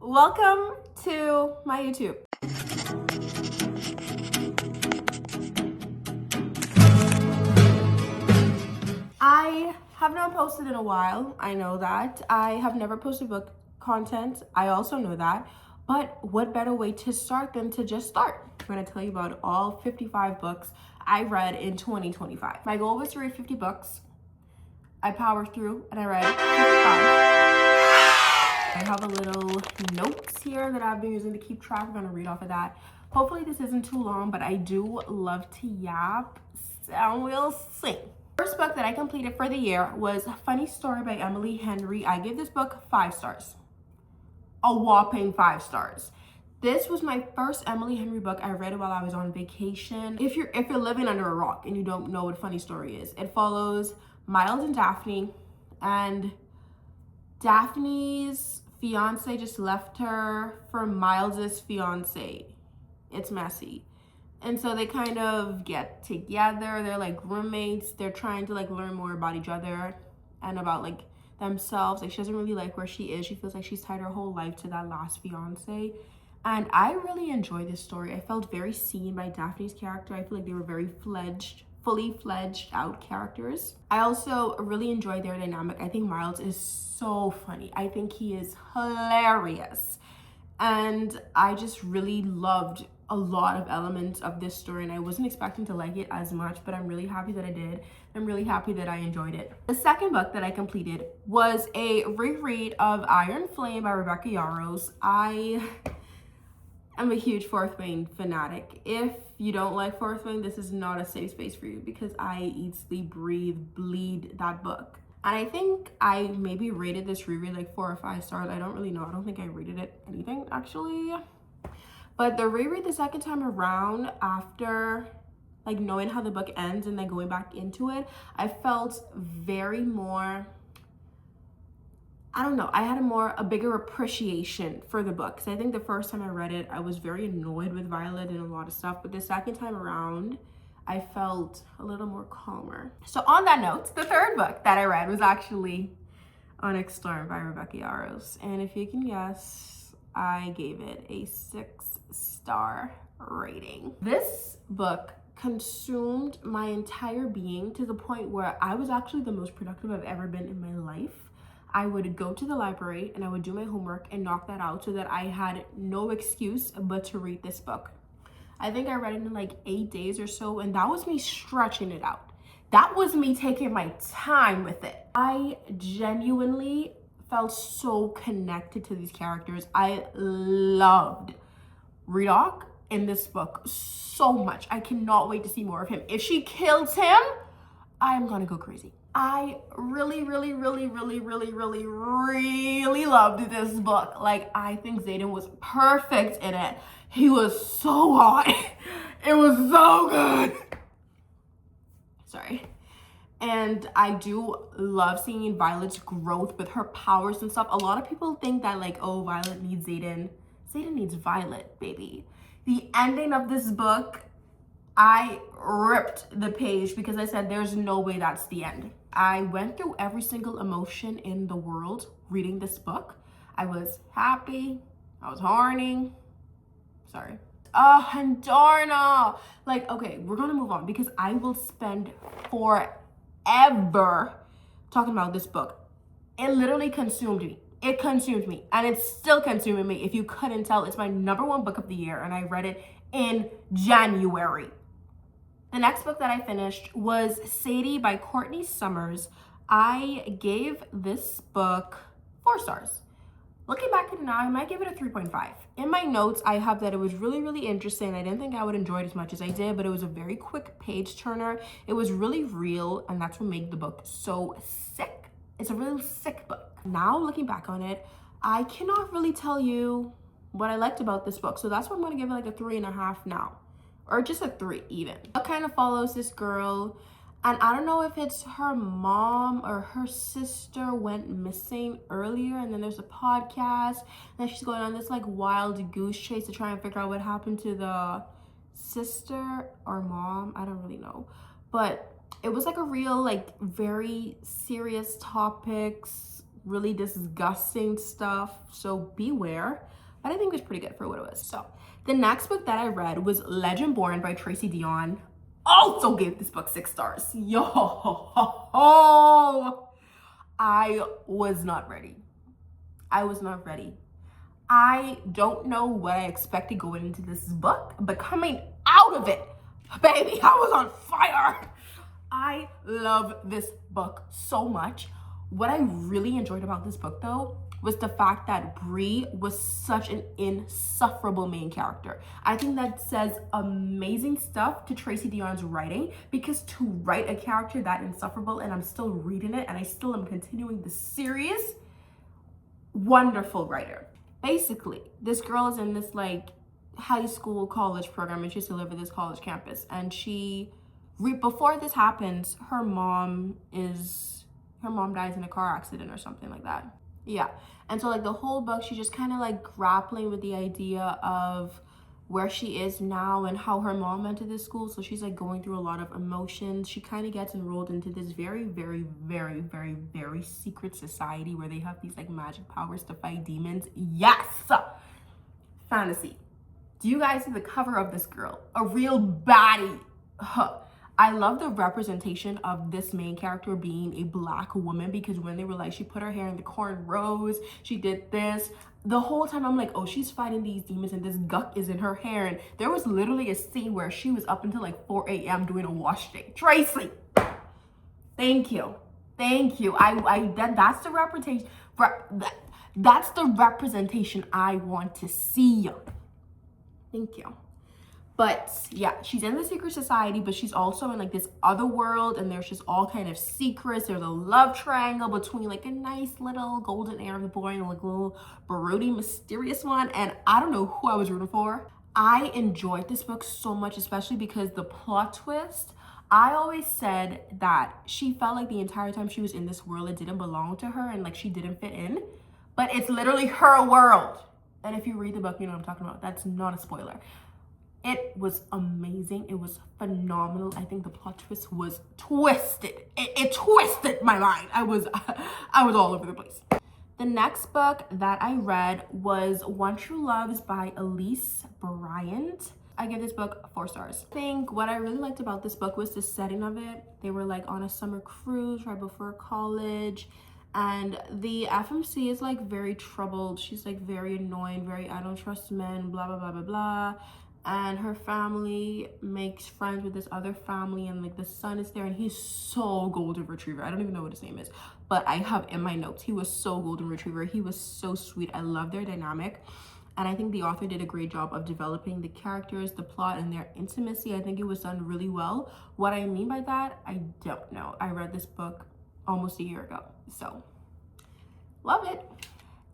Welcome to my YouTube. I have not posted in a while. I know that. I have never posted book content. I also know that. But what better way to start than to just start? I'm going to tell you about all 55 books I read in 2025. My goal was to read 50 books. I powered through and I read 55. I have a little notes here that I've been using to keep track. I'm going to read off of that. Hopefully this isn't too long, but I do love to yap, and we'll see. First book that I completed for the year was Funny Story by Emily Henry. I give this book 5 stars. A whopping 5 stars. This was my first Emily Henry book. I read it while I was on vacation. If you're living under a rock and you don't know what Funny Story is, it follows Miles and Daphne, and Daphne's fiance just left her for Miles's fiance. It's messy. And so they kind of get together. They're like roommates. They're trying to like learn more about each other and about like themselves. Like she doesn't really like where she is. She feels like she's tied her whole life to that last fiance. And I really enjoyed this story. I felt very seen by Daphne's character. I feel like they were very fully fledged out characters. I also really enjoyed their dynamic. I think Miles is so funny. I think he is hilarious. And I just really loved a lot of elements of this story, and I wasn't expecting to like it as much, but I'm really happy that I did. I'm really happy that I enjoyed it. The second book that I completed was a reread of Iron Flame by Rebecca Yarros. I am a huge Fourth Wing fanatic. If you don't like Fourth Wing, this is not a safe space for you, because I eat, sleep, breathe, bleed that book. And I think I maybe rated this reread like 4 or 5 stars. I don't really know. I don't think I rated it anything actually. But the reread the second time around, after like knowing how the book ends and then going back into it, I felt very more, I don't know, I had a bigger appreciation for the book. Because I think the first time I read it, I was very annoyed with Violet and a lot of stuff. But the second time around, I felt a little more calmer. So on that note, the third book that I read was actually Onyx Storm by Rebecca Yarros. And if you can guess, I gave it a 6-star rating. This book consumed my entire being to the point where I was actually the most productive I've ever been in my life. I would go to the library and I would do my homework and knock that out so that I had no excuse but to read this book. I think I read it in like 8 days or so, and that was me stretching it out. That was me taking my time with it. I genuinely felt so connected to these characters. I loved Redoc in this book so much. I cannot wait to see more of him. If she kills him, I am gonna go crazy. I really loved this book. Like, I think Zayden was perfect in it. He was so hot. It was so good. Sorry. And I do love seeing Violet's growth with her powers and stuff. A lot of people think that like, oh, Violet needs Zayden. Zayden needs Violet, baby. The ending of this book, I ripped the page because I said there's no way that's the end. I went through every single emotion in the world reading this book. I was happy. I was horny. Sorry. Oh, and Darna. Like, okay, we're gonna move on because I will spend forever talking about this book. It literally consumed me. It consumed me, and it's still consuming me. If you couldn't tell, it's my #1 book of the year, and I read it in January. The next book that I finished was Sadie by Courtney Summers. I gave this book 4 stars. Looking back at it now, I might give it a 3.5. In my notes, I have that it was really interesting. I didn't think I would enjoy it as much as I did, but it was a very quick page turner. It was really real, and that's what made the book so sick. It's a really sick book. Now, looking back on it, I cannot really tell you what I liked about this book. So that's why I'm gonna give it like a 3.5 now. Or just a 3 even. It kind of follows this girl, and I don't know if it's her mom or her sister went missing earlier, and then there's a podcast, and she's going on this like wild goose chase to try and figure out what happened to the sister or mom. I don't really know, but it was like a real like very serious topics really disgusting stuff, so beware. But I think it was pretty good for what it was. So the next book that I read was Legend Born by Tracy Dion. Also gave this book 6 stars. Yo, I was not ready. I was not ready. I don't know what I expected going into this book, but coming out of it, baby, I was on fire. I love this book so much. What I really enjoyed about this book, though, was the fact that Bree was such an insufferable main character. I think that says amazing stuff to Tracy Dion's writing, because to write a character that insufferable, and I'm still reading it and I still am continuing the series, wonderful writer. Basically, this girl is in this like high school college program, and she used to live at this college campus, and before this happens, her mom dies in a car accident or something like that. Yeah. And so like the whole book, she's just kind of like grappling with the idea of where she is now and how her mom went to this school. So she's like going through a lot of emotions. She kind of gets enrolled into this very, very, very, very, very secret society where they have these like magic powers to fight demons. Yes! Fantasy. Do you guys see the cover of this girl? A real baddie. I love the representation of this main character being a Black woman, because when they were like, she put her hair in the cornrows, she did this. The whole time I'm like, oh, she's fighting these demons and this guck is in her hair. And there was literally a scene where she was up until like 4 a.m. doing a wash day. Tracy, thank you. Thank you. That's the representation. That's the representation I want to see. Thank you. But yeah, she's in the secret society, but she's also in like this other world, and there's just all kind of secrets. There's a love triangle between like a nice little golden Arab boy and like a little broody mysterious one. And I don't know who I was rooting for. I enjoyed this book so much, especially because the plot twist. I always said that she felt like the entire time she was in this world, it didn't belong to her and like she didn't fit in. But it's literally her world. And if you read the book, you know what I'm talking about. That's not a spoiler. It was amazing. It was phenomenal. I think the plot twist was twisted. It twisted my mind. I was all over the place. The next book that I read was One True Loves by Elise Bryant. I give this book 4 stars. I think what I really liked about this book was the setting of it. They were like on a summer cruise right before college. And the FMC is like very troubled. She's like very annoying, very I don't trust men, blah, blah, blah, blah, blah. And her family makes friends with this other family, and like the son is there, and he's so golden retriever. I don't even know what his name is, but I have in my notes, he was so golden retriever. He was so sweet. I love their dynamic. And I think the author did a great job of developing the characters, the plot, and their intimacy. I think it was done really well. What I mean by that, I don't know. I read this book almost a year ago, so love it.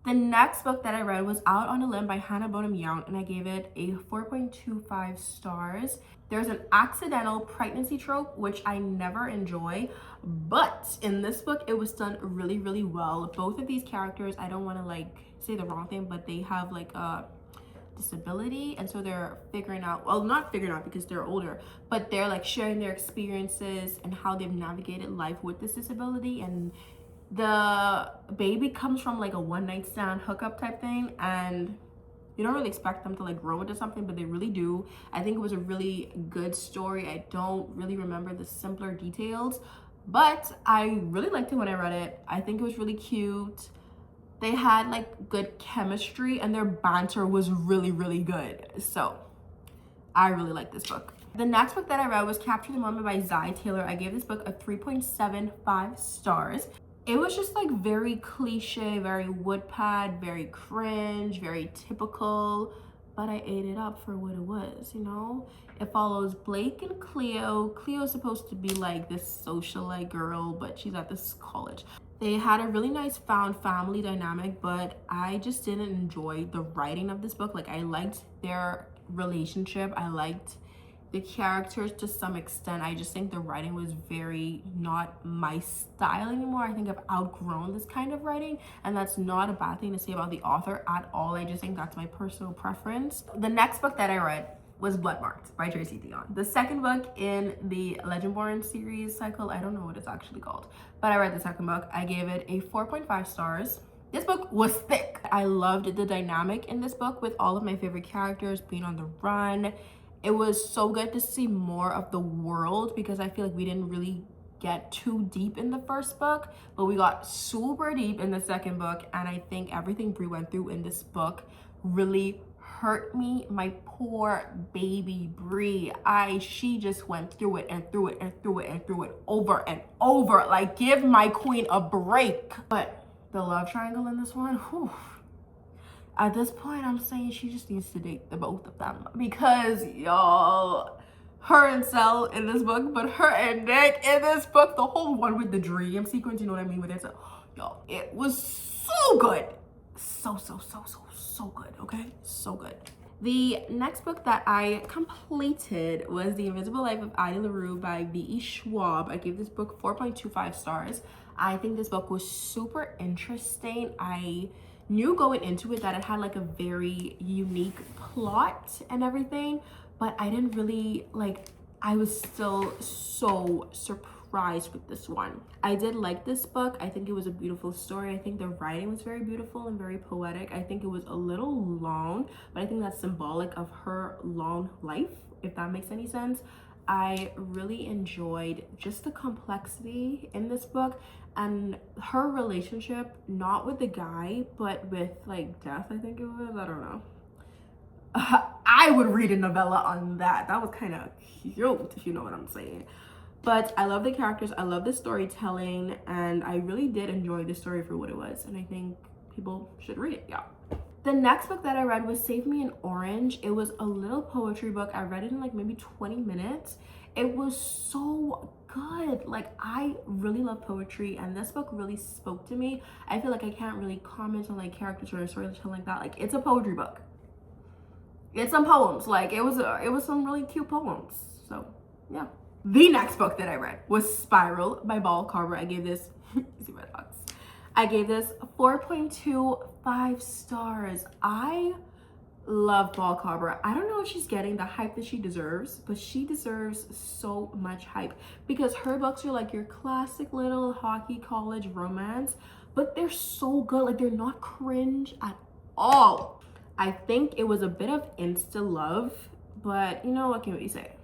The next book that I read was Out on a Limb by Hannah Bonham Young, and I gave it a 4.25 stars. There's an accidental pregnancy trope, which I never enjoy, but in this book, it was done really, really well. Both of these characters, I don't want to like say the wrong thing, but they have like a disability, and so they're figuring out, well, not figuring out because they're older, but they're like sharing their experiences and how they've navigated life with this disability. And the baby comes from like a one-night stand hookup type thing, and you don't really expect them to like grow into something, but they really do. I think it was a really good story. I don't really remember the simpler details, but I really liked it when I read it. I think it was really cute. They had like good chemistry, and their banter was really, really good. So I really like this book. The next book that I read was Capture the Moment by Zai Taylor. I gave this book a 3.75 stars. It was just like very cliche, very Woodpad, very cringe, very typical, but I ate it up for what it was, you know? It follows Blake and Cleo. Cleo's supposed to be like this socialite girl, but she's at this college. They had a really nice found family dynamic, but I just didn't enjoy the writing of this book. Like, I liked their relationship. I liked the characters to some extent. I just think the writing was very not my style anymore. I think I've outgrown this kind of writing, and that's not a bad thing to say about the author at all. I just think that's my personal preference. The next book that I read was Bloodmarked by Tracy Theon. The second book in the Legendborn series cycle, I don't know what it's actually called, but I read the second book. I gave it a 4.5 stars. This book was thick. I loved the dynamic in this book with all of my favorite characters being on the run. It was so good to see more of the world because I feel like we didn't really get too deep in the first book, but we got super deep in the second book, and I think everything Brie went through in this book really hurt me. My poor baby Brie. She just went through it and through it and through it and through it over and over. Like, give my queen a break. But the love triangle in this one, whew. At this point, I'm saying she just needs to date the both of them because, y'all, her and Cell in this book, but her and Nick in this book, the whole one with the dream sequence, you know what I mean? With it, y'all, it was so good. So good, okay? So good. The next book that I completed was The Invisible Life of Addie LaRue by V.E. Schwab. I gave this book 4.25 stars. I think this book was super interesting. I knew going into it that it had like a very unique plot and everything, but I didn't really I was still so surprised with this one. I did like this book. I think it was a beautiful story. I think the writing was very beautiful and very poetic. I think it was a little long, but I think that's symbolic of her long life, if that makes any sense. I really enjoyed just the complexity in this book and her relationship, not with the guy, but with like Death, I think it was. I don't know. I would read a novella on that. That was kind of cute, if you know what I'm saying. But I love the characters, I love the storytelling, and I really did enjoy the story for what it was, and I think people should read it. Yeah. The next book that I read was Save Me in Orange. It was a little poetry book. I read it in like maybe 20 minutes. It was so good. Like, I really love poetry, and this book really spoke to me. I feel like I can't really comment on like characters or storytelling like that. Like, it's a poetry book. It's some poems. Like, it was some really cute poems. So yeah. The next book that I read was Spiral by Ball Carver. I gave this see my dogs. I gave this 4.25 stars. I love Ball Carver. I don't know if she's getting the hype that she deserves, but she deserves so much hype because her books are like your classic little hockey college romance, but they're so good. Like, they're not cringe at all. I think it was a bit of insta love, but you know, what can we say?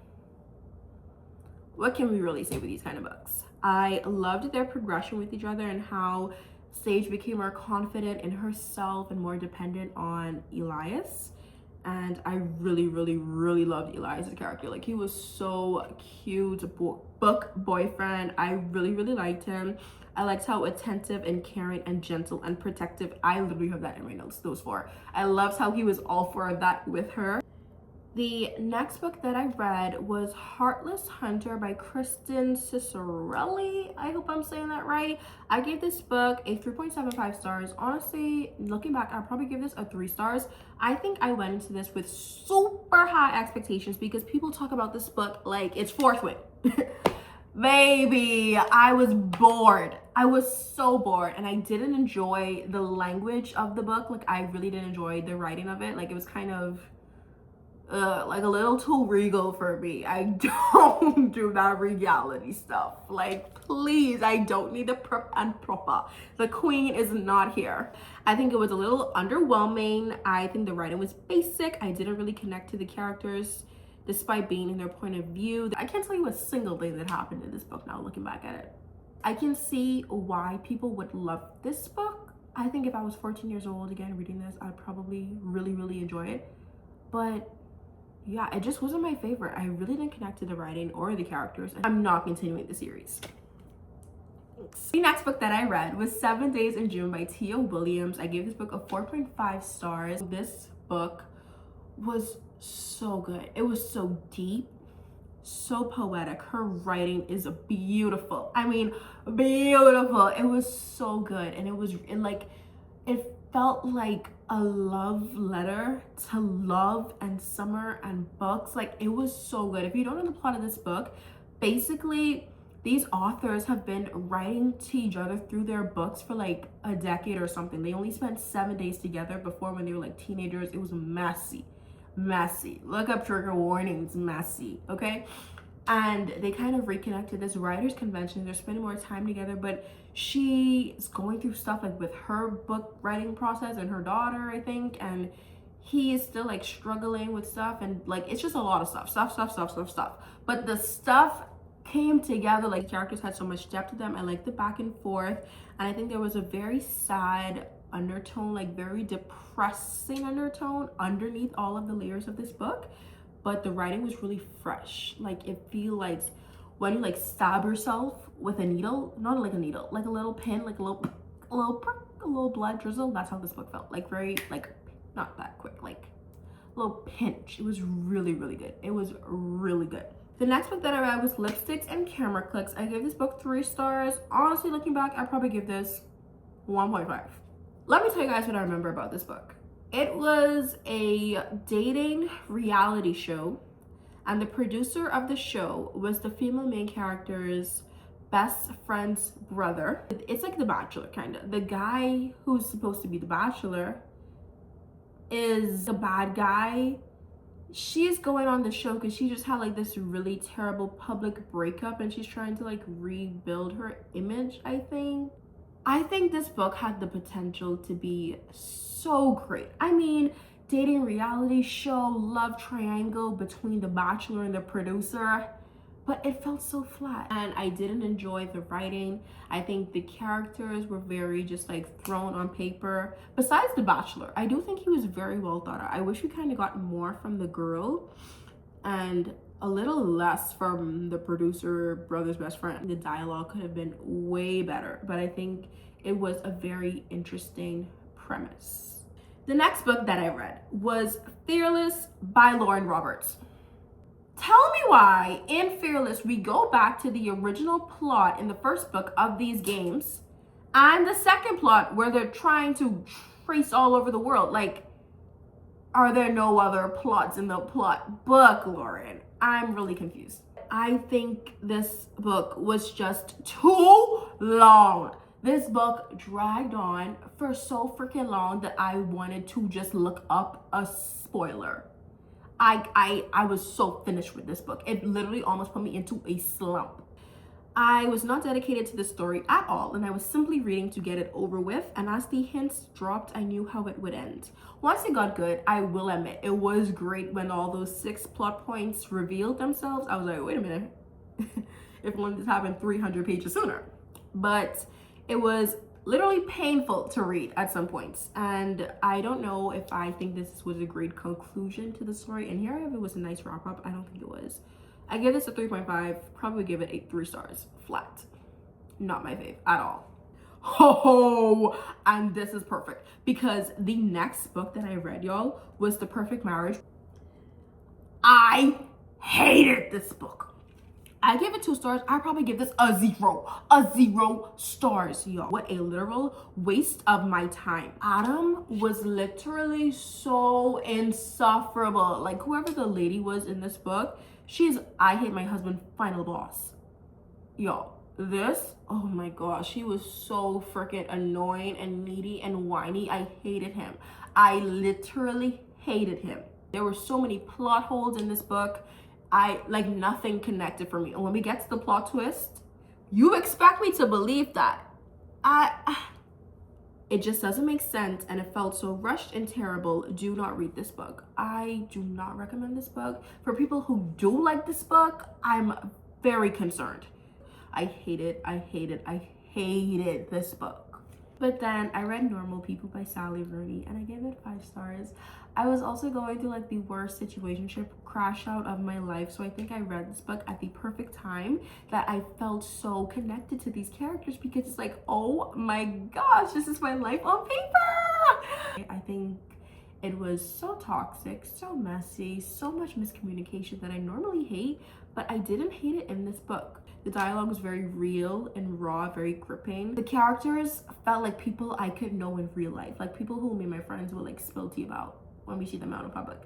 What can we really say with these kind of books? I loved their progression with each other and how Sage became more confident in herself and more dependent on Elias. And I really loved Elias's character. Like, he was so cute, book boyfriend. I really liked him. I liked how attentive and caring and gentle and protective. I literally have that in my notes, those four. I loved how he was all for that with her. The next book that I read was Heartless Hunter by Kristen Cicerelli. I hope I'm saying that right. I gave this book a 3.75 stars. Honestly, looking back, I'll probably give this a 3 stars. I think I went into this with super high expectations because people talk about this book like it's fourth wing. Baby, I was bored. I was so bored, and I didn't enjoy the language of the book. Like, I really didn't enjoy the writing of it. Like, it was kind of like a little too regal for me. I don't do that regality stuff. Like, please, I don't need the prep and proper. The queen is not here. I think it was a little underwhelming. I think the writing was basic. I didn't really connect to the characters despite being in their point of view. I can't tell you a single thing that happened in this book now looking back at it. I can see why people would love this book. I think if I was 14 years old again reading this, I'd probably really enjoy it. But yeah, it just wasn't my favorite. I really didn't connect to the writing or the characters, and I'm not continuing the series. Thanks. The next book that I read was 7 Days in June by Tia Williams. I gave this book a 4.5 stars. This book was so good. It was so deep, so poetic. Her writing is beautiful. I mean, beautiful. It was so good, and it felt like a love letter to love and summer and books. Like, it was so good. If you don't know the plot of this book, basically these authors have been writing to each other through their books for like a decade or something. They only spent 7 days together before when they were like teenagers. It was messy. messy. Look up trigger warnings, messy, okay? And they kind of reconnected this writers convention. They're spending more time together, but she's going through stuff like with her book writing process and her daughter, I think, and he is still like struggling with stuff, and like it's just a lot of stuff. But the stuff came together, like characters had so much depth to them. I like the back and forth, and I think there was a very sad undertone, like very depressing undertone underneath all of the layers of this book. But the writing was really fresh. Like it feels like when you like stab yourself with a needle, not like a needle, like a little pin, like a little blood drizzle. That's how this book felt. Like very like not that quick, like a little pinch. It was really good. It was really good. The next book that I read was Lipsticks and Camera Clicks. I gave this book 3 stars. Honestly, looking back, I'd probably give this 1.5. Let me tell you guys what I remember about this book. It was a dating reality show, and the producer of the show was the female main character's best friend's brother. It's like The Bachelor, kind of. The guy who's supposed to be the bachelor is the bad guy. She's going on the show because she just had like this really terrible public breakup, and she's trying to like rebuild her image, I think this book had the potential to be so great. I mean, dating reality show, love triangle between the bachelor and the producer, but it felt so flat. And I didn't enjoy the writing. I think the characters were very just like thrown on paper. Besides the bachelor, I do think he was very well thought out. I wish we kind of got more from the girl and a little less from the producer brother's best friend. The dialogue could have been way better, but I think it was a very interesting premise. The next book that I read was Fearless by Lauren Roberts. Tell me why in Fearless we go back to the original plot in the first book of these games and the second plot where they're trying to trace all over the world. Like, are there no other plots in the plot book, Lauren? I'm really confused. I think this book was just too long. This book dragged on for so freaking long that I wanted to just look up a spoiler. I was so finished with this book. It literally almost put me into a slump. I was not dedicated to the story at all, and I was simply reading to get it over with, and as the hints dropped, I knew how it would end. Once it got good, I will admit, it was great when all those 6 plot points revealed themselves. I was like, wait a minute, if only this happened 300 pages sooner. But it was literally painful to read at some points, and I don't know if I think this was a great conclusion to the story, and here if it was a nice wrap up, I don't think it was. I give this a 3.5, probably give it 3 stars, flat. Not my fave at all. Oh, and this is perfect because the next book that I read, y'all, was The Perfect Marriage. I hated this book. I gave it 2 stars. I probably give this a 0 stars, y'all. What a literal waste of my time. Adam was literally so insufferable. Like, whoever the lady was in this book, she's I hate my husband final boss. Yo, this, oh my gosh, he was so freaking annoying and needy and whiny. I hated him. I literally hated him. There were so many plot holes in this book. Like nothing connected for me. And when we get to the plot twist, you expect me to believe that. It just doesn't make sense, and it felt so rushed and terrible. Do not read this book. I do not recommend this book. For people who do like this book, I'm very concerned. I hated this book. But then I read Normal People by Sally Rooney, and I gave it 5 stars. I was also going through like the worst situationship crash out of my life, so I think I read this book at the perfect time that I felt so connected to these characters because it's like, oh my gosh, this is my life on paper. I think it was so toxic, so messy, so much miscommunication that I normally hate, but I didn't hate it in this book. The dialogue was very real and raw, very gripping. The characters felt like people I could know in real life, like people who me and my friends would like spill tea about when we see them out in public.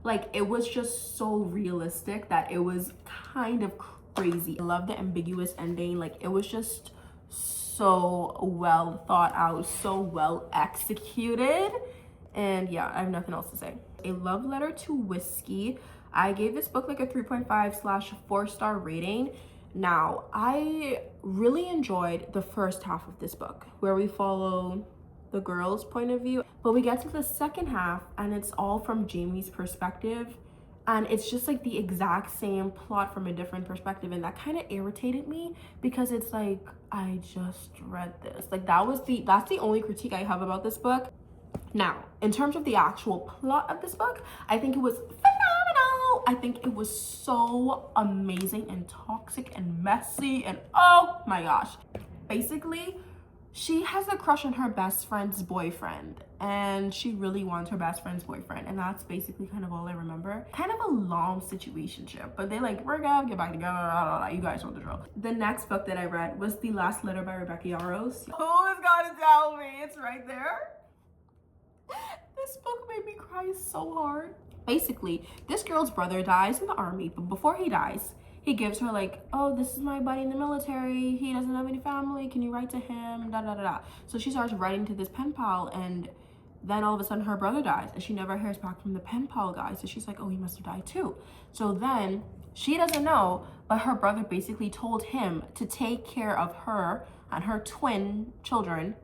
Like, it was just so realistic that it was kind of crazy. I love the ambiguous ending. Like, it was just so well thought out, so well executed. And yeah, I have nothing else to say. A Love Letter to Whiskey. I gave this book like a 3.5/4-star rating. Now, I really enjoyed the first half of this book where we follow the girl's point of view, but we get to the second half and it's all from Jamie's perspective, and it's just like the exact same plot from a different perspective, and that kind of irritated me because it's like, I just read this. Like that's the only critique I have about this book. Now, in terms of the actual plot of this book, I think it was phenomenal. I think it was so amazing and toxic and messy, and oh my gosh. Basically, she has a crush on her best friend's boyfriend, and she really wants her best friend's boyfriend, and that's basically kind of all I remember. Kind of a long situationship, but they like break up, get back together, blah, blah, blah. You guys know the drill. The next book that I read was The Last Letter by Rebecca Yarros. Who's gonna tell me? It's right there. This book made me cry so hard. Basically, this girl's brother dies in the army, but before he dies, he gives her like, oh, this is my buddy in the military. He doesn't have any family. Can you write to him? Da da da da. So she starts writing to this pen pal, and then all of a sudden her brother dies, and she never hears back from the pen pal guy. So she's like, oh, he must have died too. So then she doesn't know, but her brother basically told him to take care of her and her twin children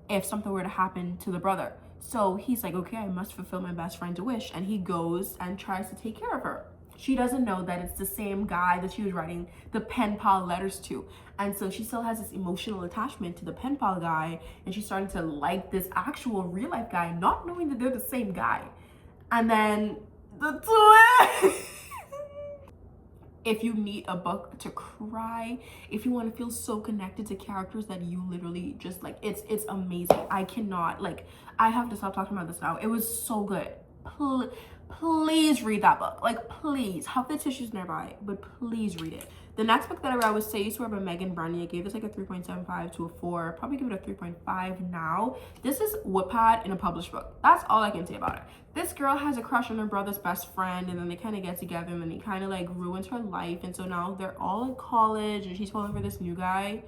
if something were to happen to the brother. So he's like, okay, I must fulfill my best friend's wish, and he goes and tries to take care of her. She doesn't know that it's the same guy that she was writing the pen pal letters to. And so she still has this emotional attachment to the pen pal guy, and she's starting to like this actual real life guy, not knowing that they're the same guy. And then the twist. If you need a book to cry, if you want to feel so connected to characters that you literally just like, it's amazing. I cannot, like, I have to stop talking about this now. It was so good. Please read that book. Like, please. Have the tissues nearby, but please read it. The next book that I read was Say You Swear by Megan Burney. I gave this like a 3.75 to a 4. Probably give it a 3.5 now. This is Wattpad in a published book. That's all I can say about it. This girl has a crush on her brother's best friend, and then they kind of get together, and then he kind of like ruins her life. And so now they're all in college, and she's falling for this new guy.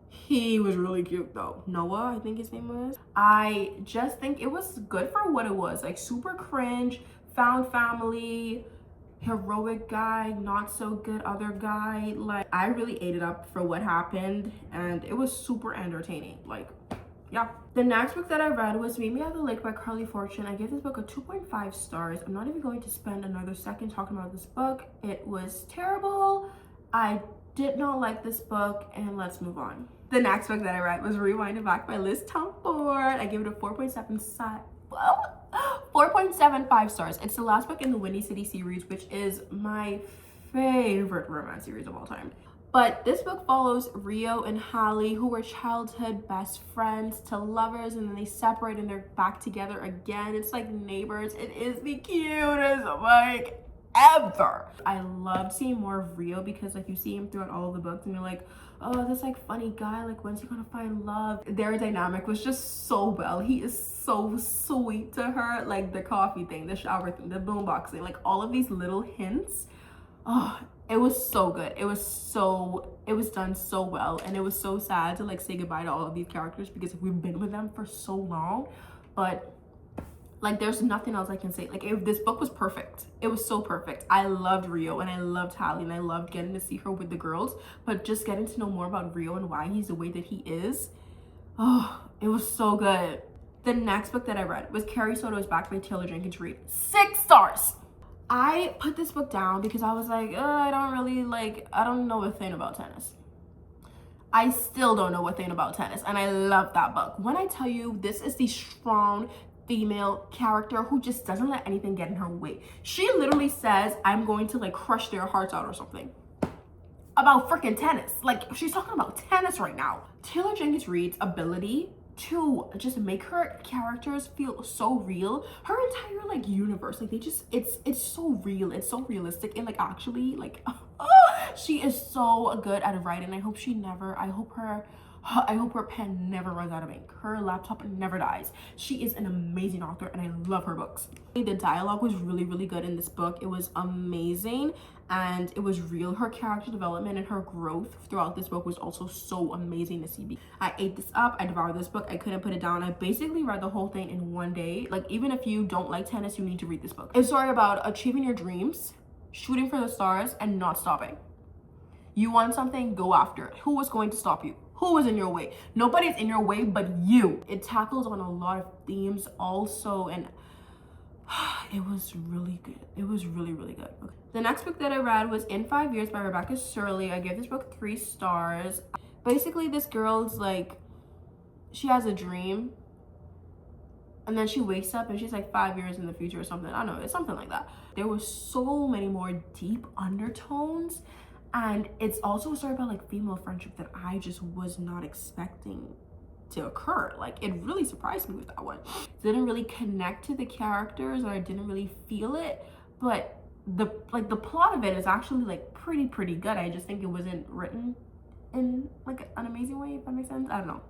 He was really cute though. Noah, I think his name was. I just think it was good for what it was. Like, super cringe, found family, heroic guy, not so good other guy. Like, I really ate it up for what happened, and it was super entertaining. Like, yeah. The next book that I read was Meet Me at the Lake by Carly Fortune. I gave this book a 2.5 stars. I'm not even going to spend another second talking about this book. It was terrible. I did not like this book, and let's move on. The next book that I read was Rewind It Back by Liz Tompfort. I gave it a 4.75 stars. It's the last book in the Windy City series, which is my favorite romance series of all time. But this book follows Rio and Hallie, who were childhood best friends to lovers, and then they separate and they're back together again. It's like neighbors. It is the cutest like ever. I loved seeing more of Rio because like you see him throughout all of the books, and you're like, oh, this like funny guy, like when's he gonna find love? Their dynamic was just so well. He is so sweet to her, like the coffee thing, the shower thing, the boombox thing, like all of these little hints. Oh, it was so good. It was done so well, and it was so sad to like say goodbye to all of these characters because we've been with them for so long. But like, there's nothing else I can say. Like, this book was perfect. It was so perfect. I loved Rio, and I loved Hallie, and I loved getting to see her with the girls, but just getting to know more about Rio and why he's the way that he is. Oh, it was so good. The next book that I read was Carrie Soto's Back by Taylor Jenkins Reid. 6 stars. I put this book down because I was like, I don't know a thing about tennis. I still don't know a thing about tennis, and I love that book. When I tell you, this is the strong female character who just doesn't let anything get in her way. She literally says, I'm going to like crush their hearts out or something about freaking tennis. Like, she's talking about tennis right now. Taylor Jenkins Reid's ability to just make her characters feel so real, her entire like universe, like they just, it's so real, it's so realistic, and like actually like she is so good at writing. I hope her I hope her pen never runs out of ink. Her laptop never dies. She is an amazing author and I love her books. The dialogue was really, really good in this book. It was amazing and it was real. Her character development and her growth throughout this book was also so amazing to see. I ate this up. I devoured this book. I couldn't put it down. I basically read the whole thing in one day. Like, even if you don't like tennis, you need to read this book. It's a story about achieving your dreams, shooting for the stars, and not stopping. You want something, go after it. Who was going to stop you? Who was in your way? Nobody's in your way but you. It tackles on a lot of themes also, and it was really good. It was really, really good. Okay. The next book that I read was In 5 Years by Rebecca Surley. I gave this book 3 stars. Basically, this girl's like, she has a dream and then she wakes up and she's like 5 years in the future or something. I don't know, it's something like that. There was so many more deep undertones. And it's also a story about like female friendship that I just was not expecting to occur. Like, it really surprised me with that one. Didn't really connect to the characters, or I didn't really feel it, but the plot of it is actually like pretty good. I just think it wasn't written in like an amazing way, if that makes sense. I don't know.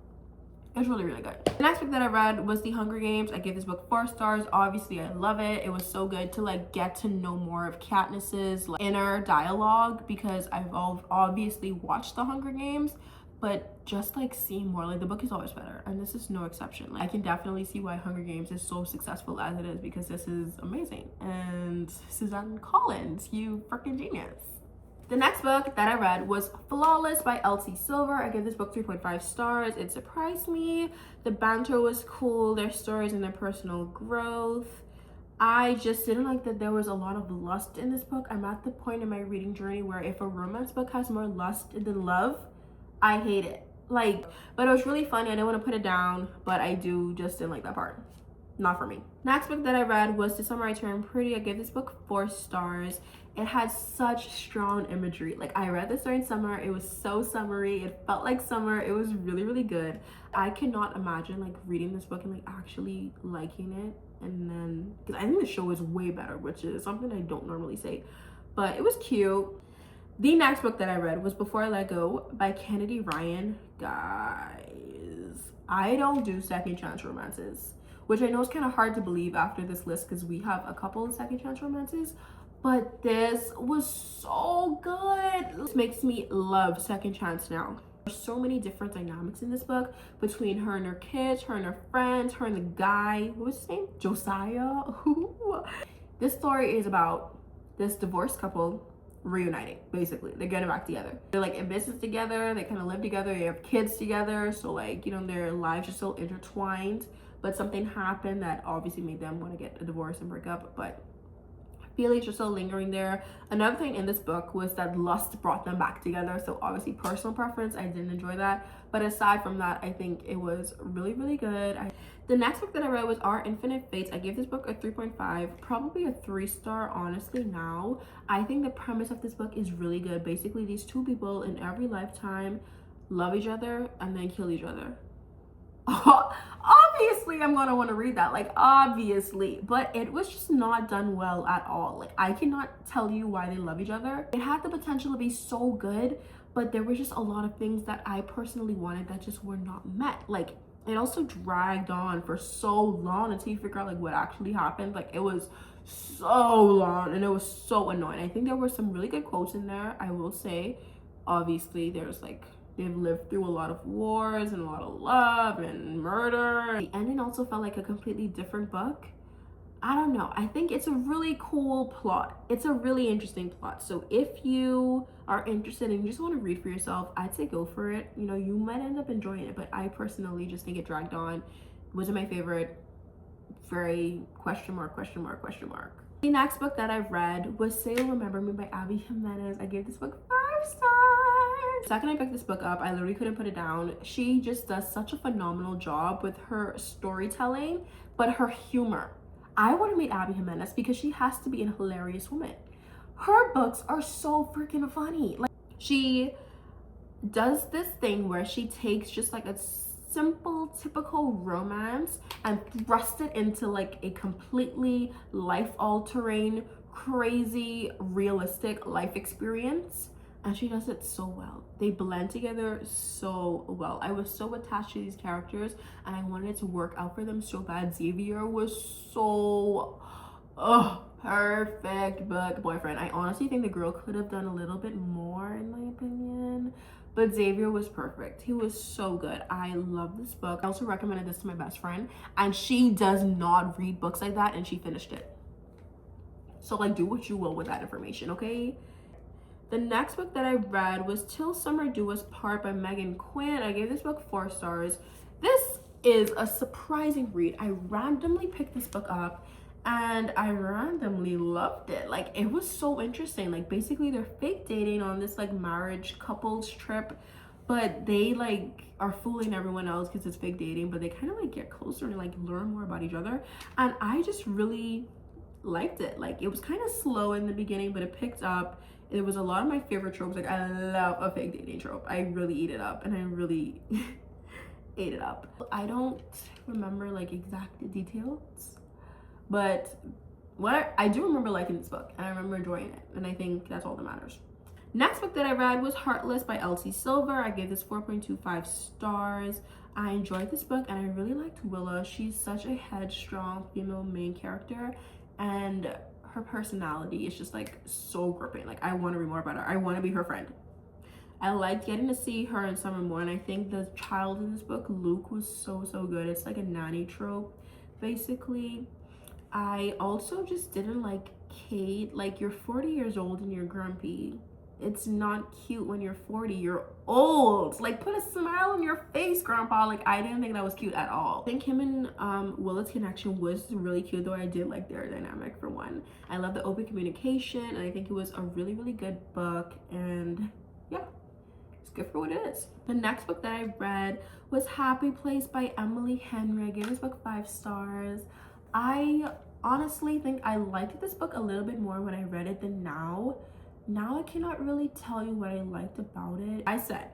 It was really, really good. The next book that I read was The Hunger Games. I gave this book 4 stars. Obviously, I love it. It was so good to like get to know more of Katniss's like, inner dialogue, because I've obviously watched The Hunger Games, but just like seeing more, like the book is always better, and this is no exception. Like, I can definitely see why Hunger Games is so successful as it is, because this is amazing. And Suzanne Collins, you freaking genius. The next book that I read was Flawless by Elsie Silver. I gave this book 3.5 stars. It surprised me. The banter was cool, their stories and their personal growth. I just didn't like that there was a lot of lust in this book. I'm at the point in my reading journey where if a romance book has more lust than love, I hate it. Like, but it was really funny. I didn't want to put it down, but I just didn't like that part. Not for me. Next book that I read was The Summer I Turned Pretty. I gave this book 4 stars. It had such strong imagery. Like, I read this during summer. It was so summery. It felt like summer. It was really, really good. I cannot imagine like reading this book and like actually liking it. And then, because I think the show is way better, which is something I don't normally say, but it was cute. The next book that I read was Before I Let Go by Kennedy Ryan. Guys, I don't do second chance romances, which I know is kind of hard to believe after this list because we have a couple of second chance romances, but this was so good. This makes me love second chance now. There's so many different dynamics in this book between her and her kids, her and her friends, her and the guy, what was his name? Josiah. This story is about this divorced couple reuniting. Basically, they're getting back together. They're like in business together, they kind of live together, they have kids together, so like, you know, their lives are still intertwined. But something happened that obviously made them want to get a divorce and break up, but feelings are still lingering there. Another thing in this book was that lust brought them back together, so obviously personal preference, I didn't enjoy that, but aside from that, I think it was really, really good. The next book that I read was Our Infinite Fates. I gave this book a 3.5, probably a 3-star honestly now. I think the premise of this book is really good. Basically, these two people in every lifetime love each other and then kill each other. Obviously I'm gonna want to read that, like obviously, but it was just not done well at all. Like, I cannot tell you why they love each other. It had the potential to be so good, but there was just a lot of things that I personally wanted that just were not met. Like, it also dragged on for so long until you figure out like what actually happened. Like, it was so long and it was so annoying. I think there were some really good quotes in there, I will say. Obviously there's like, they've lived through a lot of wars and a lot of love and murder. The ending also felt like a completely different book. I don't know. I think it's a really cool plot. It's a really interesting plot. So if you are interested and you just want to read for yourself, I'd say go for it. You know, you might end up enjoying it, but I personally just think it dragged on. It wasn't my favorite. Very question mark. The next book that I read was Say You'll Remember Me by Abby Jimenez. I gave this book 5 stars. The second I picked this book up, I literally couldn't put it down. She just does such a phenomenal job with her storytelling, but her humor. I want to meet Abby Jimenez because she has to be a hilarious woman. Her books are so freaking funny. Like, she does this thing where she takes just like a simple, typical romance and thrust it into like a completely life-altering, crazy, realistic life experience. and she does it so well. They blend together so well. I was so attached to these characters and I wanted it to work out for them so bad. Xavier was so perfect boyfriend. I honestly think the girl could have done a little bit more in my opinion, but Xavier was perfect. He was so good. I love this book. I also recommended this to my best friend and she does not read books like that and she finished it. So like, do what you will with that information, okay? The next book that I read was Till Summer Do Us Part by Megan Quinn. I gave this book 4 stars. This is a surprising read. I randomly picked this book up and I randomly loved it. Like, it was so interesting. Like, basically they're fake dating on this like marriage couples trip, but they like are fooling everyone else because it's fake dating, but they kind of like get closer and like learn more about each other. And I just really liked it. Like, it was kind of slow in the beginning, but it picked up. It was a lot of my favorite tropes. Like, I love a fake dating trope. I really eat it up and I really ate it up. I don't remember like exact details, but what I do remember liking this book and I remember enjoying it, and I think that's all that matters. Next book that I read was Heartless by Elsie Silver. I gave this 4.25 stars. I enjoyed this book and I really liked Willa. She's such a headstrong female main character and her personality is just like so gripping. Like, I want to read more about her. I want to be her friend. I liked getting to see her in Summer more, and I think the child in this book, Luke, was so good. It's like a nanny trope basically. I also just didn't like Kate. Like, you're 40 years old and you're grumpy. It's not cute when you're 40. You're old. Like, put a smile on your face, grandpa. Like, I didn't think that was cute at all. I think him and Willa's connection was really cute, though. I did like their dynamic for one. I love the open communication, and I think it was a really good book, and yeah, it's good for what it is. The next book that I read was Happy Place by Emily Henry. I gave this book 5 stars. I honestly think I liked this book a little bit more when I read it than now. Now I cannot really tell you what I liked about it. I said,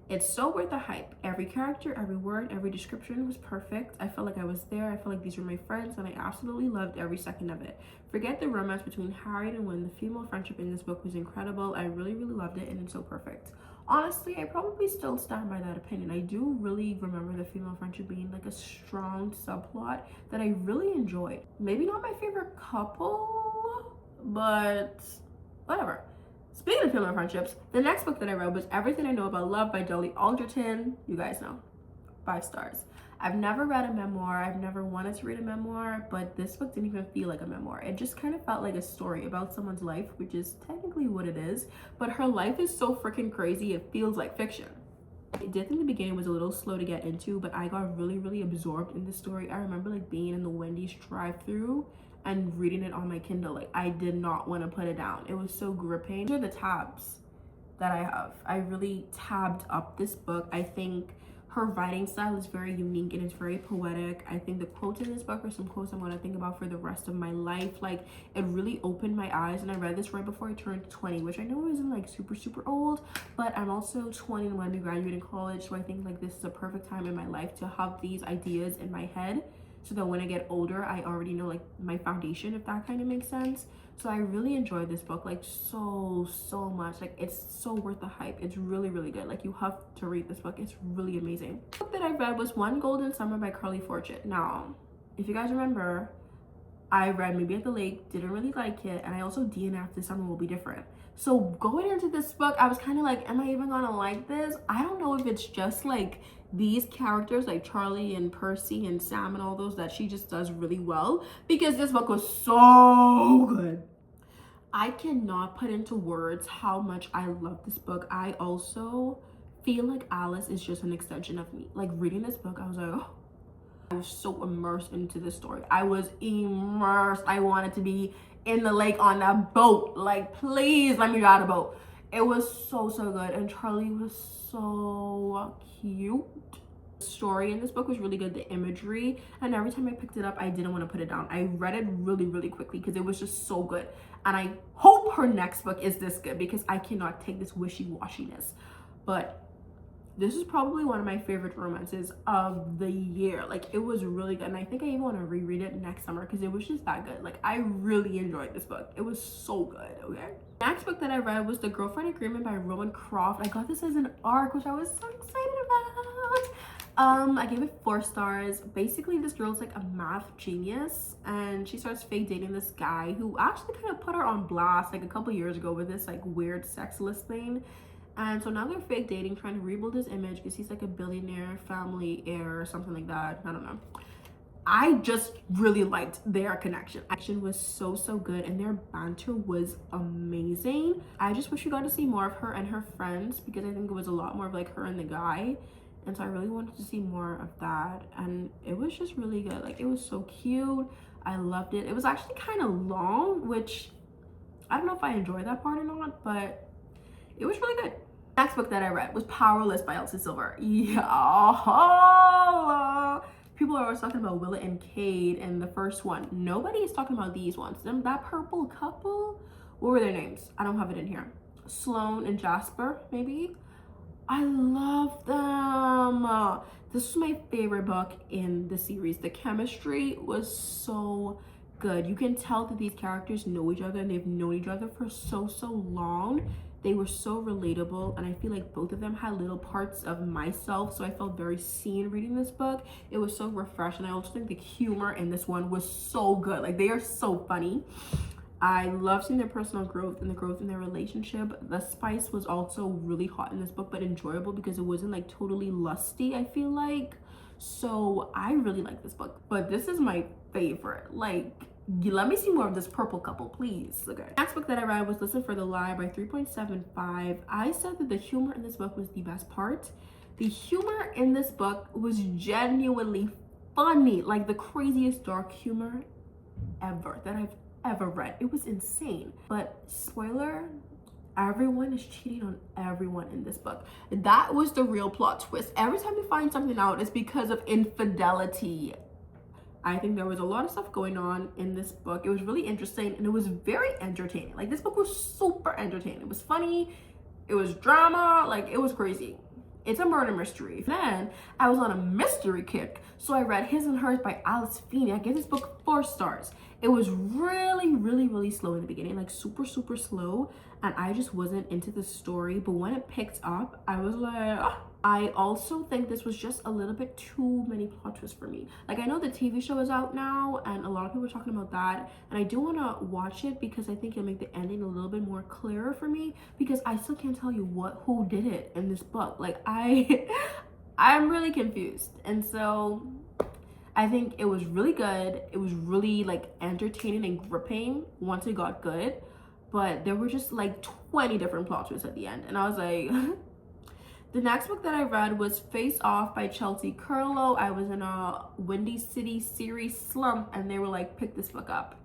it's so worth the hype. Every character, every word, every description was perfect. I felt like I was there. I felt like these were my friends, and I absolutely loved every second of it. Forget the romance between Harriet and Wynne. The female friendship in this book was incredible. I really loved it, and it's so perfect. Honestly, I probably still stand by that opinion. I do really remember the female friendship being like a strong subplot that I really enjoyed. Maybe not my favorite couple, but whatever. Speaking of female friendships, the next book that I read was Everything I Know About Love by Dolly Alderton. You guys know, 5 stars. I've never read a memoir. I've never wanted to read a memoir, but this book didn't even feel like a memoir. It just kind of felt like a story about someone's life, which is technically what it is, but her life is so freaking crazy, it feels like fiction. I did think the beginning was a little slow to get into, but I got really absorbed in the story. I remember like being in the Wendy's drive-thru and reading it on my Kindle. Like, I did not want to put it down. It was so gripping. These are the tabs that I have. I really tabbed up this book. I think her writing style is very unique and it's very poetic. I think the quotes in this book are some quotes I'm going to think about for the rest of my life. Like, it really opened my eyes, and I read this right before I turned 20, which I know isn't like super old, but I'm also 20 when I graduated college, so I think like this is a perfect time in my life to have these ideas in my head, so that when I get older, I already know like my foundation, if that kind of makes sense. So I really enjoyed this book like so much. Like, it's so worth the hype. It's really good. Like, you have to read this book. It's really amazing. The book that I read was One Golden Summer by Carly Fortune. Now, if you guys remember, I read Maybe at the Lake, didn't really like it, and I also DNF'd This Summer Will Be Different. So going into this book, I was kind of like, am I even gonna like this? I don't know if it's just like these characters like Charlie and Percy and Sam and all those that she just does really well, because this book was so good. I cannot put into words how much I love this book. I also feel like Alice is just an extension of me. Like, reading this book, I was like, oh, I was so immersed into this story. I was immersed. I wanted to be in the lake on that boat. Like, please let me ride a boat. It was so good, and Charlie was so cute. The story in this book was really good, the imagery, and every time I picked it up, I didn't want to put it down. I read it really quickly because it was just so good, and I hope her next book is this good because I cannot take this wishy-washiness. But This is probably one of my favorite romances of the year. Like, it was really good, and I think I even want to reread it next summer because it was just that good. Like, I really enjoyed this book. It was so good. Okay, next book that I read was The Girlfriend Agreement by Rowan Croft. I got this as an ARC, which I was so excited about. I gave it 4 stars. Basically, this girl's like a math genius, and she starts fake dating this guy who actually kind of put her on blast like a couple years ago with this like weird sex list thing. And so now they're fake dating, trying to rebuild his image because he's like a billionaire family heir or something like that. I don't know. I just really liked their connection. Action was so good, and their banter was amazing. I just wish we got to see more of her and her friends, because I think it was a lot more of like her and the guy. And so I really wanted to see more of that, and it was just really good. Like, it was so cute. I loved it. It was actually kind of long, which I don't know if I enjoyed that part or not, but it was really good. Next book that I read was Powerless by Elsie Silver. Yeah. People are always talking about Willa and Cade in the first one. Nobody is talking about these ones. That purple couple, what were their names? I don't have it in here. Sloane and Jasper, maybe? I love them. This was my favorite book in the series. The chemistry was so good. You can tell that these characters know each other, and they've known each other for so long. They were so relatable, and I feel like both of them had little parts of myself, so I felt very seen reading this book. It was so refreshing. I also think the humor in this one was so good. Like, they are so funny. I love seeing their personal growth and the growth in their relationship. The spice was also really hot in this book, but enjoyable because it wasn't like totally lusty, I feel like. So I really like this book, but this is my favorite. Like, let me see more of this purple couple, please. Okay. Next book that I read was Listen for the Lie by 3.75. I said that the humor in this book was the best part. The humor in this book was genuinely funny, like the craziest dark humor ever that I've ever read. It was insane. But spoiler, everyone is cheating on everyone in this book. That was the real plot twist. Every time you find something out, it's because of infidelity. I think there was a lot of stuff going on in this book. It was really interesting, and it was very entertaining. Like, this book was super entertaining. It was funny, it was drama, like, it was crazy. It's a murder mystery. Then I was on a mystery kick, so I read His and Hers by Alice Feeney. I gave this book 4 stars. It was really slow in the beginning, like super slow, and I just wasn't into the story. But when it picked up, I was like, oh. I also think this was just a little bit too many plot twists for me. Like, I know the TV show is out now, and a lot of people are talking about that, and I do want to watch it because I think it'll make the ending a little bit more clearer for me, because I still can't tell you who did it in this book. Like, I'm really confused. And so I think it was really good. It was really like entertaining and gripping once it got good, but there were just like 20 different plot twists at the end, and I was like The next book that I read was Face Off by Chelsea Curlow. I was in a Windy City series slump, and they were like, pick this book up.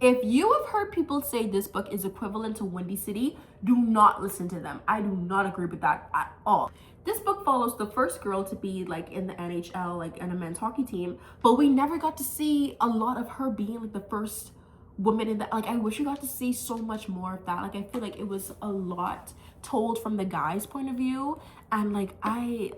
If you have heard people say this book is equivalent to Windy City, do not listen to them. I do not agree with that at all. This book follows the first girl to be like in the NHL, like in a men's hockey team, but we never got to see a lot of her being like the first woman in that. Like, I wish we got to see so much more of that. Like, I feel like it was a lot told from the guy's point of view, and like, why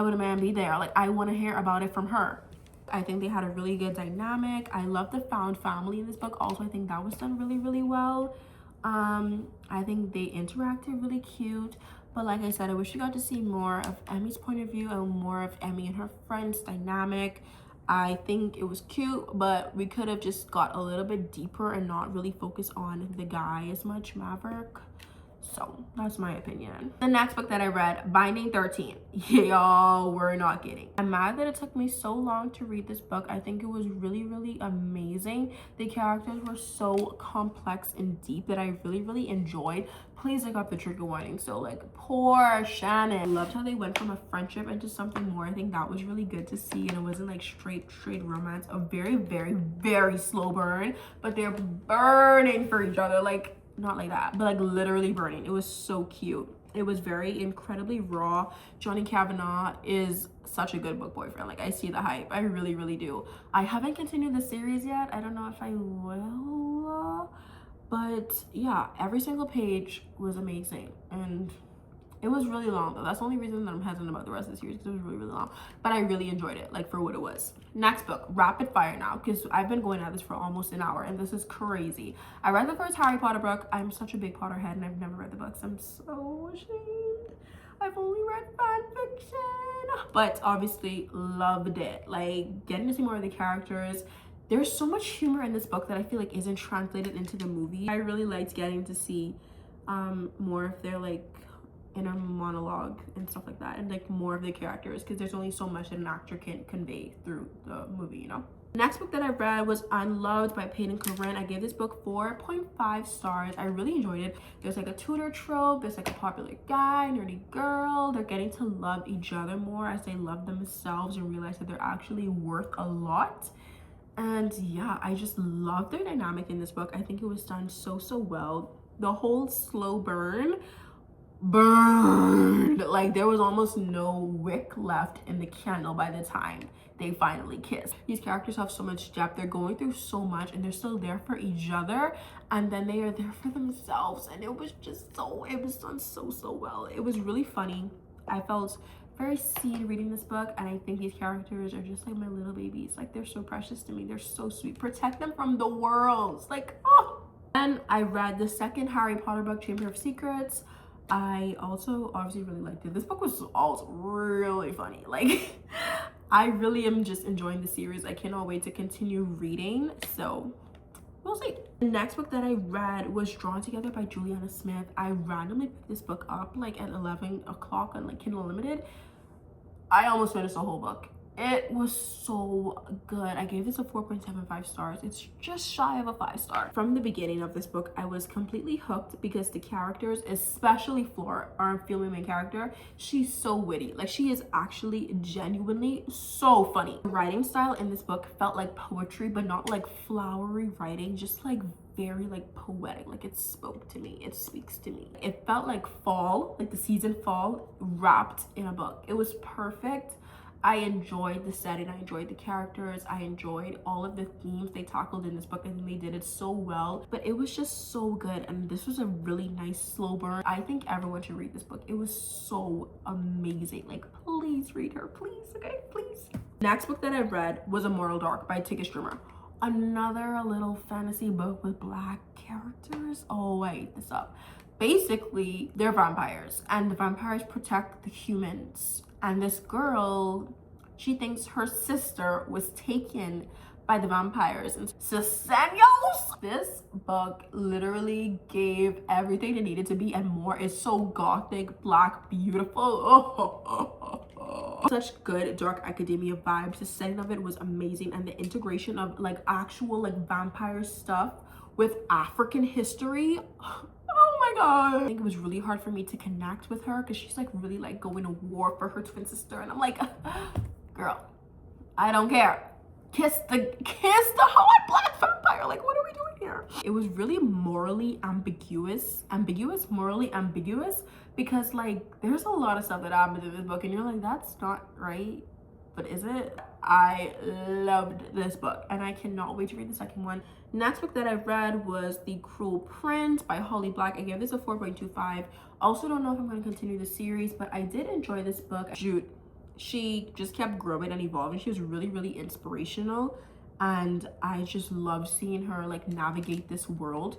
would a man be there? Like, I want to hear about it from her. I think they had a really good dynamic. I love the found family in this book. Also, I think that was done really well. I think they interacted really cute. But like I said, I wish we got to see more of Emmy's point of view and more of Emmy and her friends' dynamic. I think it was cute, but we could have just got a little bit deeper and not really focus on the guy as much, Maverick. So that's my opinion. The next book that I read, Binding 13. Y'all, we're not kidding. I'm mad that it took me so long to read this book. I think it was really amazing. The characters were so complex and deep that I really enjoyed. Please look up the trigger warning. So like, poor Shannon. I loved how they went from a friendship into something more. I think that was really good to see, and it wasn't like straight romance. A very slow burn, but they're burning for each other. Like, not like that, but like literally burning. It was so cute. It was very incredibly raw. Johnny Kavanaugh is such a good book boyfriend. Like, I see the hype. I really do. I haven't continued the series yet. I don't know if I will, but yeah, every single page was amazing, and It was really long though. That's the only reason that I'm hesitant about the rest of the series, because it was really, really long. But I really enjoyed it, like for what it was. Next book, rapid fire now, because I've been going at this for almost an hour and this is crazy. I read the first Harry Potter book. I'm such a big Potterhead and I've never read the books. I'm so ashamed. I've only read fan fiction, but obviously loved it. Like getting to see more of the characters. There's so much humor in this book that I feel like isn't translated into the movie. I really liked getting to see more of their like inner monologue and stuff like that, and like more of the characters, because there's only so much that an actor can convey through the movie, you know. The next book that I read was Unloved by Peyton Corinne. I gave this book 4.5 stars. I really enjoyed it. There's like a tutor trope, there's like a popular guy, nerdy girl. They're getting to love each other more as they love themselves and realize that they're actually worth a lot. And yeah, I just love their dynamic in this book. I think it was done so well. The whole slow burn burned, like there was almost no wick left in the candle by the time they finally kiss. These characters have so much depth. They're going through so much and they're still there for each other, and then they are there for themselves, and it was just so, it was done so well. It was really funny. I felt very seen reading this book, and I think these characters are just like my little babies. Like they're so precious to me. They're so sweet. Protect them from the world. Like, oh. And I read the second Harry Potter book, Chamber of Secrets. I also obviously really liked it. This book was also really funny. Like I really am just enjoying the series. I cannot wait to continue reading, so we'll see. The next book that I read was Drawn Together by Juliana Smith. I randomly picked this book up like at 11 o'clock on like Kindle Unlimited. I almost finished the whole book. It was so good. I gave this a 4.75 stars. It's just shy of a 5-star. From the beginning of this book, I was completely hooked because the characters, especially Flora, our female main character, she's so witty. Like she is actually genuinely so funny. The writing style in this book felt like poetry, but not like flowery writing, just like very like poetic. Like it spoke to me, it speaks to me. It felt like fall, like the season fall wrapped in a book. It was perfect. I enjoyed the setting, I enjoyed the characters, I enjoyed all of the themes they tackled in this book, and they did it so well. But it was just so good, and this was a really nice slow burn. I think everyone should read this book. It was so amazing. Like please read her, please, okay, please. Next book that I read was Immortal Dark by Ticket Streamer. Another little fantasy book with black characters. Oh, I ate this up. Basically, they're vampires, and the vampires protect the humans. And this girl, she thinks her sister was taken by the vampires and Sesanios. This book literally gave everything it needed to be and more. It's so gothic, black, beautiful. Such good dark academia vibes. The setting of it was amazing, and the integration of like actual like vampire stuff with African history. Oh my god. I think it was really hard for me to connect with her because she's like really like going to war for her twin sister, and I'm like, girl, I don't care. Kiss the hot black vampire. Like, what are we doing here? It was really morally morally ambiguous, because like there's a lot of stuff that happened in this book and you're like, that's not right, but is it? I loved this book and I cannot wait to read the second one. Next book that I read was The Cruel Prince by Holly Black. I gave this a 4.25. Also don't know if I'm going to continue the series, but I did enjoy this book. Jute, she just kept growing and evolving. She was really inspirational, and I just love seeing her like navigate this world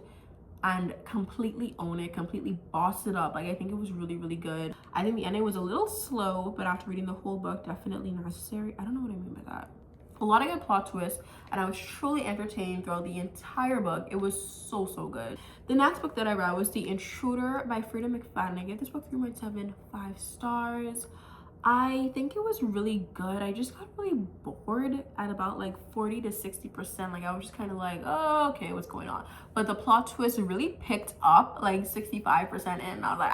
and completely own it, completely boss it up. Like I think it was really good. I think the ending was a little slow, but after reading the whole book, definitely necessary. I don't know what I mean by that. A lot of good plot twists, and I was truly entertained throughout the entire book. It was so good. The next book that I read was The Intruder by Frida McFadden. I gave this book 3.75 stars. I think it was really good. I just got really bored at about like 40 to 60%. Like I was just kind of like, oh, okay, what's going on? But the plot twist really picked up like 65% in, and I was like,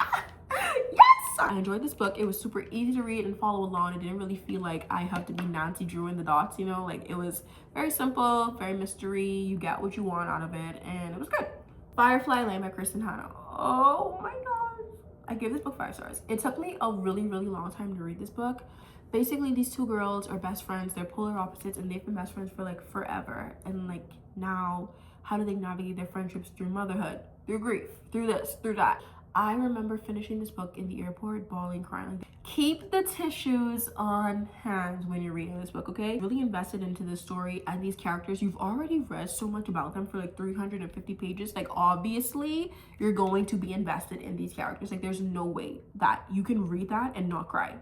yes! I enjoyed this book. It was super easy to read and follow along. It didn't really feel like I have to be Nancy Drew in the dots, you know? Like it was very simple, very mystery. You get what you want out of it, and it was good. Firefly Lane by Kristen Hanna. Oh my god. I gave this book 5 stars. It took me a really long time to read this book. Basically, these two girls are best friends. They're polar opposites, and they've been best friends for like forever. And like now, how do they navigate their friendships through motherhood, through grief, through this, through that? I remember finishing this book in the airport, bawling, crying. Keep the tissues on hand when you're reading this book, okay? Really invested into the story and these characters. You've already read so much about them for like 350 pages. Like, obviously, you're going to be invested in these characters. Like, there's no way that you can read that and not cry.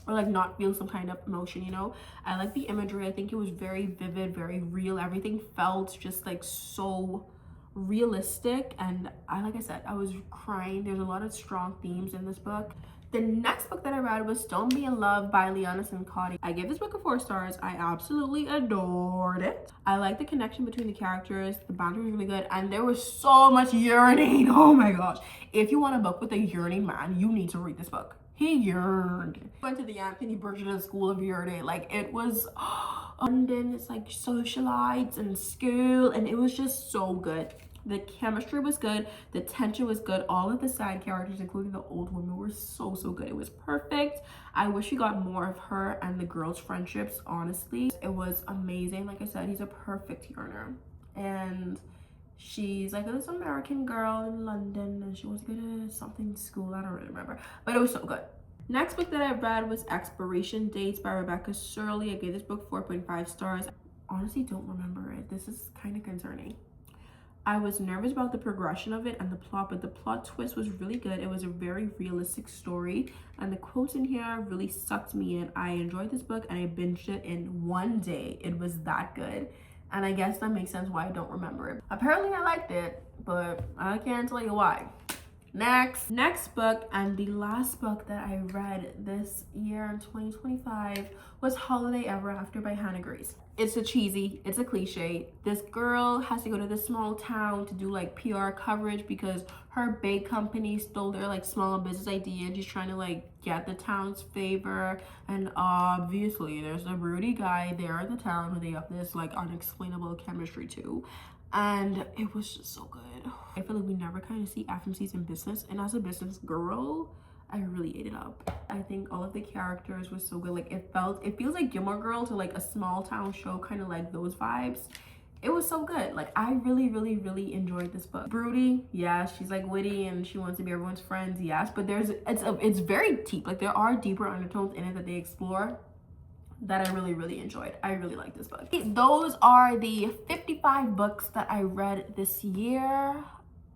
Or like not feel some kind of emotion, you know? I like the imagery. I think it was very vivid, very real. Everything felt just like so realistic, and like I said, I was crying. There's a lot of strong themes in this book. The next book that I read was Don't Be in Love by Liana Sincotti. I gave this book a 4 stars. I absolutely adored it. I like the connection between the characters. The banter was really good, and there was so much yearning. Oh my gosh. If you want a book with a yearning man, you need to read this book. He yearned. Went to the Anthony Burgess School of Yearning. Like, it was London. It's like socialites and school, and it was just so good. The chemistry was good, the tension was good, all of the side characters, including the old woman, were so good. It was perfect. I wish we got more of her and the girls' friendships, honestly. It was amazing. Like I said, he's a perfect yearner, and she's like this American girl in London, and she wants to go to something school, I don't really remember, but it was so good. Next book that I read was Expiration Dates by Rebecca Shirley. I gave this book 4.5 stars. Honestly, don't remember it. This is kind of concerning. I was nervous about the progression of it and the plot, but the plot twist was really good. It was a very realistic story, and the quotes in here really sucked me in. I enjoyed this book, and I binged it in one day. It was that good, and I guess that makes sense why I don't remember it. Apparently I liked it, but I can't tell you why. Next book, and the last book that I read this year in 2025 was Holiday Ever After by Hannah Grace. It's a cheesy, it's a cliche. This girl has to go to this small town to do like PR coverage because her big company stole their like small business idea, and she's trying to like get the town's favor. And obviously there's a broody guy there in the town who they have this like unexplainable chemistry to. And it was just so good. I feel like we never kind of see FMCs in business, and as a business girl, I really ate it up. I think all of the characters were so good. Like, it feels like Gilmore Girls, or like a small town show, kind of like those vibes. It was so good. Like, I really enjoyed this book. Broody, yeah, she's like witty and she wants to be everyone's friends, yes, but it's very deep. Like, there are deeper undertones in it that they explore that I really enjoyed. I really like this book. Those are the 55 books that I read this year.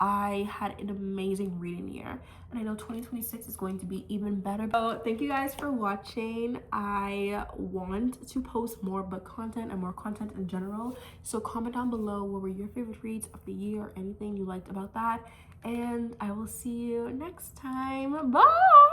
I had an amazing reading year, and I know 2026 is going to be even better. So thank you guys for watching. I want to post more book content and more content in general, so comment down below what were your favorite reads of the year, or anything you liked about that, and I will see you next time. Bye.